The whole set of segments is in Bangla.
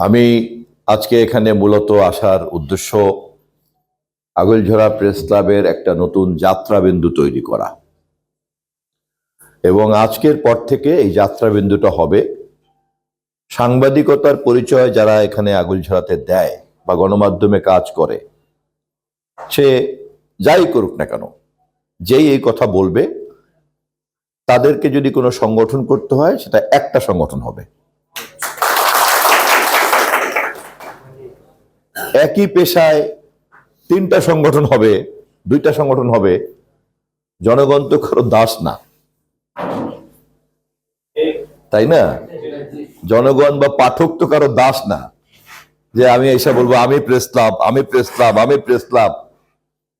আমি আজকে এখানে মূলত আসার উদ্দেশ্য আগৈলঝরা প্রেস ক্লাবের একটা নতুন যাত্রাবিন্দু তৈরি করা এবং আজকের পর থেকে এই যাত্রাবিন্দুটা হবে সাংবাদিকতার পরিচয় যারা এখানে আগৈলঝরাতে দেয় বা গণমাধ্যমে কাজ করে, সে যাই করুক না কেন, যেই এই কথা বলবে তাদেরকে যদি কোনো সংগঠন করতে হয় সেটা একটা সংগঠন হবে। একই পেশায় তিনটা সংগঠন হবে, দুইটা সংগঠন হবে, জনগণ তো কারো দাস না, তাই না? জনগণ বা পাঠক তো কারো দাস না যে আমি এসে বলবো আমি প্রেস ক্লাব, আমি প্রেস ক্লাব, আমি প্রেস ক্লাব,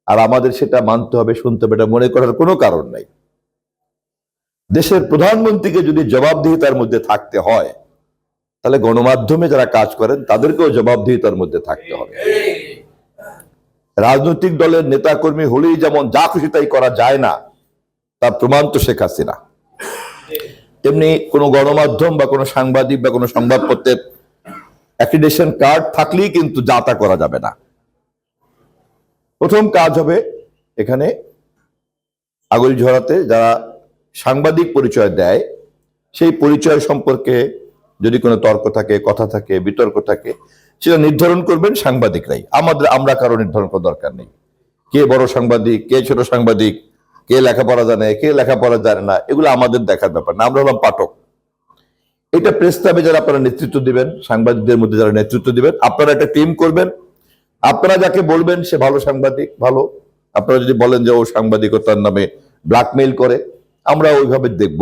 আর আমাদের সেটা মানতে হবে, শুনতে হবে, এটা মনে করার কোনো কারণ নাই। দেশের প্রধানমন্ত্রীকে যদি জবাবদিহিতার মধ্যে থাকতে হয় তাহলে গণমাধ্যমে যারা কাজ করেন তাদেরকেও জবাবদিহিতার মধ্যে থাকতে হবে। রাজনৈতিক দলের নেতাকর্মী হলেই যেমন যা খুশি তাই করা যায় না, তার প্রমাণ তো শেখ হাসিনা। তেমনি কোনো গণমাধ্যম বা কোনো সাংবাদিক বা কোনো সংবাদপত্রের অ্যাক্রিডিটেশন কার্ড থাকলেই কিন্তু যা তা করা যাবে না। প্রথম কাজ হবে এখানে আগৈলঝরাতে যারা সাংবাদিক পরিচয় দেয় সেই পরিচয় সম্পর্কে যদি কোনো তর্ক থাকে, কথা থাকে, বিতর্ক থাকে, সেটা নির্ধারণ করবেন সাংবাদিকরাই। আমরা কারো নির্ধারণ করার দরকার নেই। কে বড় সাংবাদিক, কে ছোট সাংবাদিক, কে লেখাপড়া জানে, কে লেখাপড়া জানে না, এগুলো আমাদের দেখার ব্যাপার না। আমরা হলাম পাঠক। এটা প্রেস ক্লাবে যারা আপনারা নেতৃত্ব দিবেন, সাংবাদিকদের মধ্যে যারা নেতৃত্ব দিবেন, আপনারা একটা টিম করবেন। আপনারা যাকে বলবেন সে ভালো সাংবাদিক, ভালো। আপনারা যদি বলেন যে ও সাংবাদিকতার নামে ব্ল্যাকমেইল করে, আমরা ওইভাবে দেখব,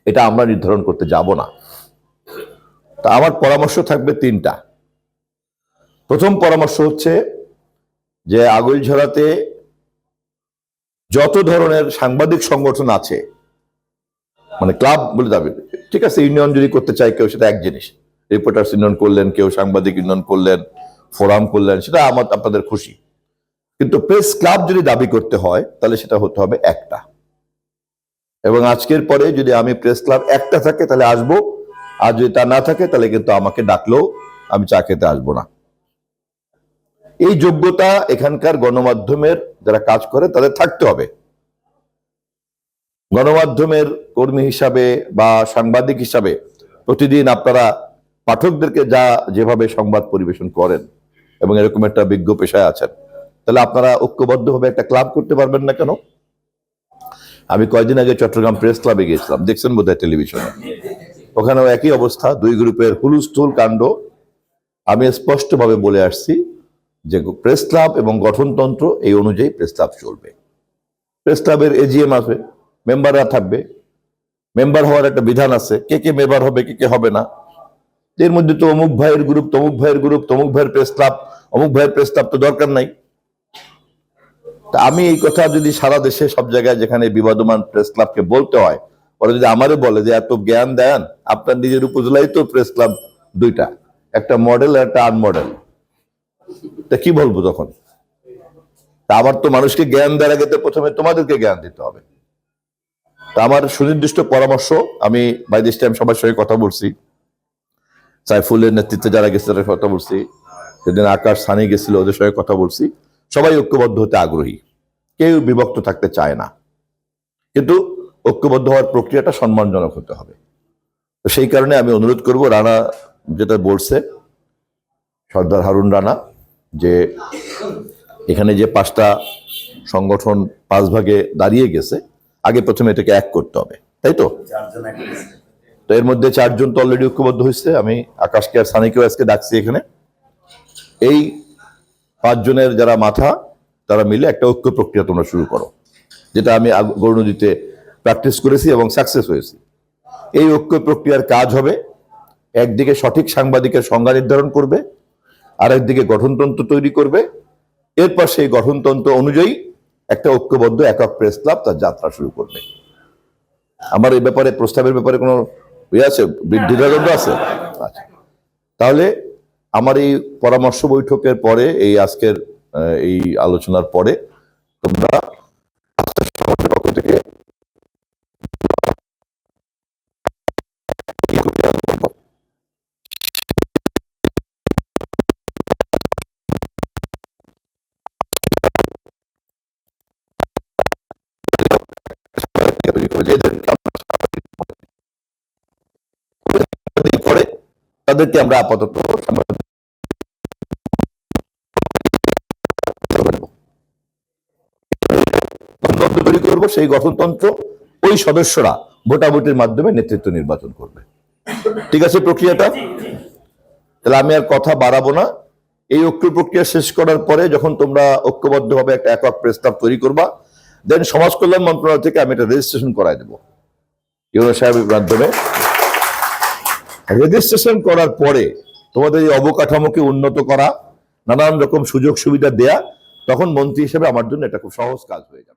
এটা আমরা নির্ধারণ করতে যাব না। তা আমার পরামর্শ থাকবে তিনটা। প্রথম পরামর্শ হচ্ছে যে আগৈলঝরাতে যত ধরনের সাংবাদিক সংগঠন আছে, মানে ক্লাব বলে যাবে, ঠিক আছে, ইউনিয়ন যদি করতে চায় কেউ, সেটা এক জিনিস। রিপোর্টার্স ইউনিয়ন করলেন, কেউ সাংবাদিক ইউনিয়ন করলেন, ফোরাম করলেন, সেটা আপনাদের খুশি। কিন্তু প্রেস ক্লাব যদি দাবি করতে হয় তাহলে সেটা হতে হবে একটা। এবং আজকের পরে যদি আমি প্রেস ক্লাব একটা থাকে তাহলে আসবো, আর যদি তা না থাকে তাহলে কিন্তু আমাকে ডাকলেও আমি চা খেতে আসবো না। এই যোগ্যতা এখানকার গণমাধ্যমের যারা কাজ করে তাদের থাকতে হবে। গণমাধ্যমের কর্মী হিসাবে বা সাংবাদিক হিসাবে প্রতিদিন আপনারা পাঠকদেরকে যেভাবে সংবাদ পরিবেশন করেন এবং এরকম একটা বিজ্ঞ পেশায় আছেন, তাহলে আপনারা ঐক্যবদ্ধভাবে একটা ক্লাব করতে পারবেন না কেন? আমি কয়েকদিন আগে চট্টগ্রাম প্রেস ক্লাবে গিয়েছিলাম, দেখছেন বোধহয় টেলিভিশনে। ওখানেও একই অবস্থা, দুই গ্রুপের হুলস্থুল কাণ্ড। আমি স্পষ্টভাবে বলে আসছি যে প্রেস ক্লাব এবং গঠনতন্ত্র এই অনুযায়ী প্রেস ক্লাব চলবে। প্রেস ক্লাবের এজিএম আছে, মেম্বাররা থাকবে, মেম্বার হওয়ার একটা বিধান আছে, কে কে মেম্বার হবে, কে কে হবে না। এর মধ্যে তো অমুক ভাইয়ের গ্রুপ, তমুক ভাইয়ের গ্রুপ, তমুক ভাইয়ের প্রেস ক্লাব, অমুক ভাইয়ের প্রেস ক্লাব তো দরকার নাই। তা আমি এই কথা যদি সারা দেশে সব জায়গায় যেখানে বিবাদমান প্রেস ক্লাবকে বলতে হয়, ওরা যদি আমারে বলে যে এত জ্ঞান দেন, আপনার নিজের উপজেলায় তো প্রেস ক্লাব দুইটা, একটা মডেল আর একটা আনমডেল, তা কি বলবো তখন? তা আমার তো মানুষকে জ্ঞান দেওয়ার আগে তো প্রথমে তোমাদেরকে জ্ঞান দিতে হবে। তা আমার সুনির্দিষ্ট পরামর্শ, আমি বাই দিস টাইম সবার সঙ্গে কথা বলছি, সাইফুলের নেতৃত্বে যারা গেছে তাদের কথা বলছি, সেদিন আকাশ সানি গেছিল, ওদের সঙ্গে কথা বলছি। সবাই ঐক্যবদ্ধ হতে আগ্রহী, কেউ বিভক্ত থাকতে চায় না, কিন্তু ঐক্যবদ্ধ হওয়ার প্রক্রিয়াটা সম্মানজনক হতে হবে। তো সেই কারণে আমি অনুরোধ করব, রানা যেটা বলছে, সর্দার হারুন রানা, যে এখানে যে 5টা সংগঠন 5 ভাগে দাঁড়িয়ে গেছে, আগে প্রথমে এটাকে এক করতে হবে, তাই তো? তো এর মধ্যে 4 জন তো অলরেডি ঐক্যবদ্ধ হয়েছে। আমি আকাশকে আর সানিকেও আজকে ডাকছি এখানে। এই 5 জনের যারা মাথা, তারা মিলে একটা ঐক্য প্রক্রিয়া তোমরা শুরু করো, যেটা আমি গৌরনদীতে প্র্যাকটিস করেছি এবং সাকসেস হয়েছি। এই ঐক্য প্রক্রিয়ার কাজ হবে, একদিকে সঠিক সাংবাদিকের সংজ্ঞা নির্ধারণ করবে, আর একদিকে গঠনতন্ত্র তৈরি করবে। এরপর সেই গঠনতন্ত্র অনুযায়ী একটা ঐক্যবদ্ধ একক প্রেস ক্লাব তার যাত্রা শুরু করবে। আমার এই ব্যাপারে, প্রস্তাবের ব্যাপারে কোনো আছে, দ্বিধাদ্বন্দ্ব আছে? আচ্ছা, তাহলে আমার এই পরামর্শ বৈঠকের পরে, এই আজকের এই আলোচনার পরে তোমরা পক্ষ থেকে তাদেরকে আমরা আপাতত গঠনতন্ত্র তৈরি করবো। সেই গঠনতন্ত্র ওই সদস্যরা ভোটাভুটির মাধ্যমে নেতৃত্ব নির্বাচন করবে। ঠিক আছে প্রক্রিয়াটা? তাহলে আমি আর কথা বাড়াবো না। এই ঐক্য প্রক্রিয়া শেষ করার পরে যখন তোমরা ঐক্যবদ্ধভাবে একটা একক প্রস্তাব তৈরি করবা, দেন সমাজ কল্যাণ মন্ত্রণালয় থেকে আমি একটা রেজিস্ট্রেশন করাই দেবো ইউনো সাহেবের মাধ্যমে। রেজিস্ট্রেশন করার পরে তোমাদের এই অবকাঠামোকে উন্নত করা, নানান রকম সুযোগ সুবিধা দেয়া, তখন মন্ত্রী হিসেবে আমার জন্য এটা খুব সহজ কাজ হয়ে যাবে।